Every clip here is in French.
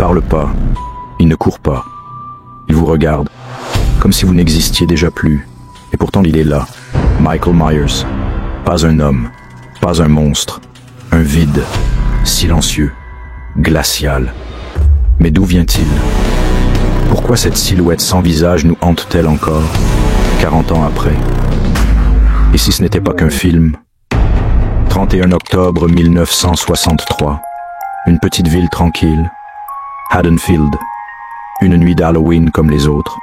parle pas, il ne court pas. Il vous regarde, comme si vous n'existiez déjà plus. Et pourtant il est là, Michael Myers. Pas un homme, pas un monstre, un vide, silencieux, glacial. Mais d'où vient-il? Pourquoi cette silhouette sans visage nous hante-t-elle encore, 40 ans après? Et si ce n'était pas qu'un film? 31 octobre 1963, une petite ville tranquille, Haddonfield, une nuit d'Halloween comme les autres,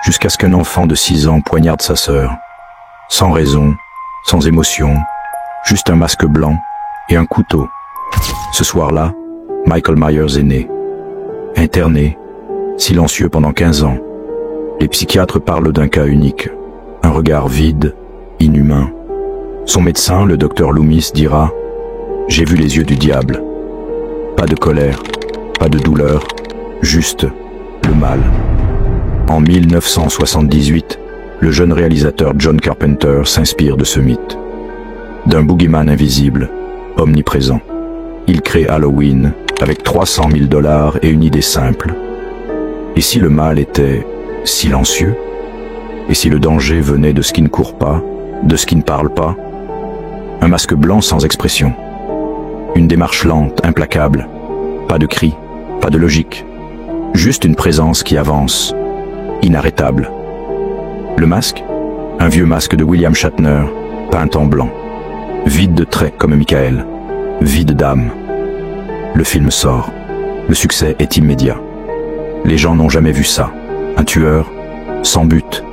jusqu'à ce qu'un enfant de 6 ans poignarde sa sœur, sans raison, sans émotion, juste un masque blanc et un couteau. Ce soir-là, Michael Myers est né, interné, silencieux pendant 15 ans. Les psychiatres parlent d'un cas unique, un regard vide, inhumain. Son médecin, le docteur Loomis, dira « J'ai vu les yeux du diable ». Pas de colère, pas de douleur, juste le mal. En 1978, le jeune réalisateur John Carpenter s'inspire de ce mythe. D'un boogeyman invisible, omniprésent. Il crée Halloween avec $300 000 et une idée simple. Et si le mal était silencieux? Et si le danger venait de ce qui ne court pas, de ce qui ne parle pas? Un masque blanc sans expression. Une démarche lente, implacable. Pas de cri, pas de logique. Juste une présence qui avance, inarrêtable. Le masque? Un vieux masque de William Shatner, peint en blanc. Vide de traits comme Michael, vide d'âme. Le film sort. Le succès est immédiat. Les gens n'ont jamais vu ça. Un tueur, sans but.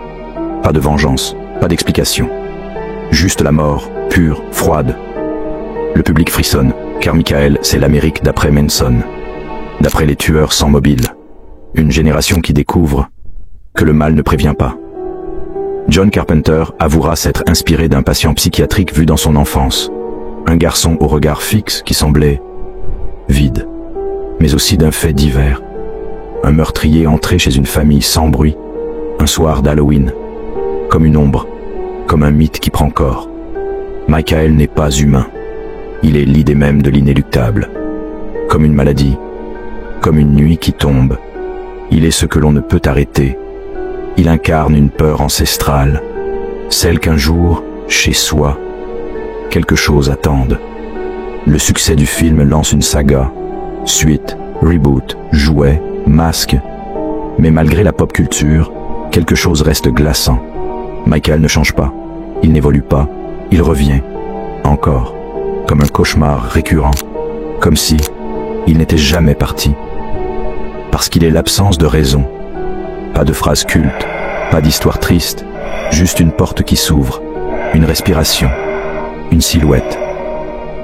Pas de vengeance, pas d'explication. Juste la mort, pure, froide. Le public frissonne, car Michael, c'est l'Amérique d'après Manson. D'après les tueurs sans mobile. Une génération qui découvre que le mal ne prévient pas. John Carpenter avouera s'être inspiré d'un patient psychiatrique vu dans son enfance. Un garçon au regard fixe qui semblait vide. Mais aussi d'un fait divers. Un meurtrier entré chez une famille sans bruit, un soir d'Halloween. Comme une ombre, comme un mythe qui prend corps. Michael n'est pas humain. Il est l'idée même de l'inéluctable. Comme une maladie, comme une nuit qui tombe. Il est ce que l'on ne peut arrêter. Il incarne une peur ancestrale, celle qu'un jour, chez soi, quelque chose attende. Le succès du film lance une saga, suite, reboot, jouet, masque. Mais malgré la pop culture, quelque chose reste glaçant. Michael ne change pas, il n'évolue pas, il revient, encore, comme un cauchemar récurrent, comme si il n'était jamais parti. Parce qu'il est l'absence de raison. Pas de phrase culte, pas d'histoire triste, juste une porte qui s'ouvre, une respiration, une silhouette.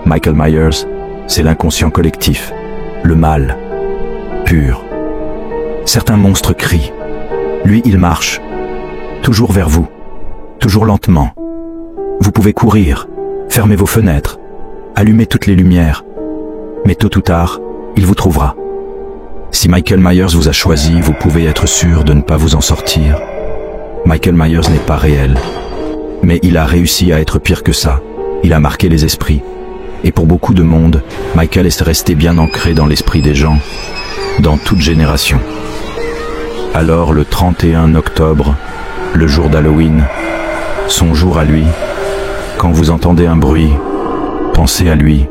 Michael Myers, c'est l'inconscient collectif, le mal, pur. Certains monstres crient, lui il marche, toujours vers vous, toujours lentement. Vous pouvez courir, fermer vos fenêtres, allumer toutes les lumières, mais tôt ou tard, il vous trouvera. Si Michael Myers vous a choisi, vous pouvez être sûr de ne pas vous en sortir. Michael Myers n'est pas réel, mais il a réussi à être pire que ça. Il a marqué les esprits. Et pour beaucoup de monde, Michael est resté bien ancré dans l'esprit des gens, dans toute génération. Alors le 31 octobre, le jour d'Halloween, son jour à lui, quand vous entendez un bruit, pensez à lui.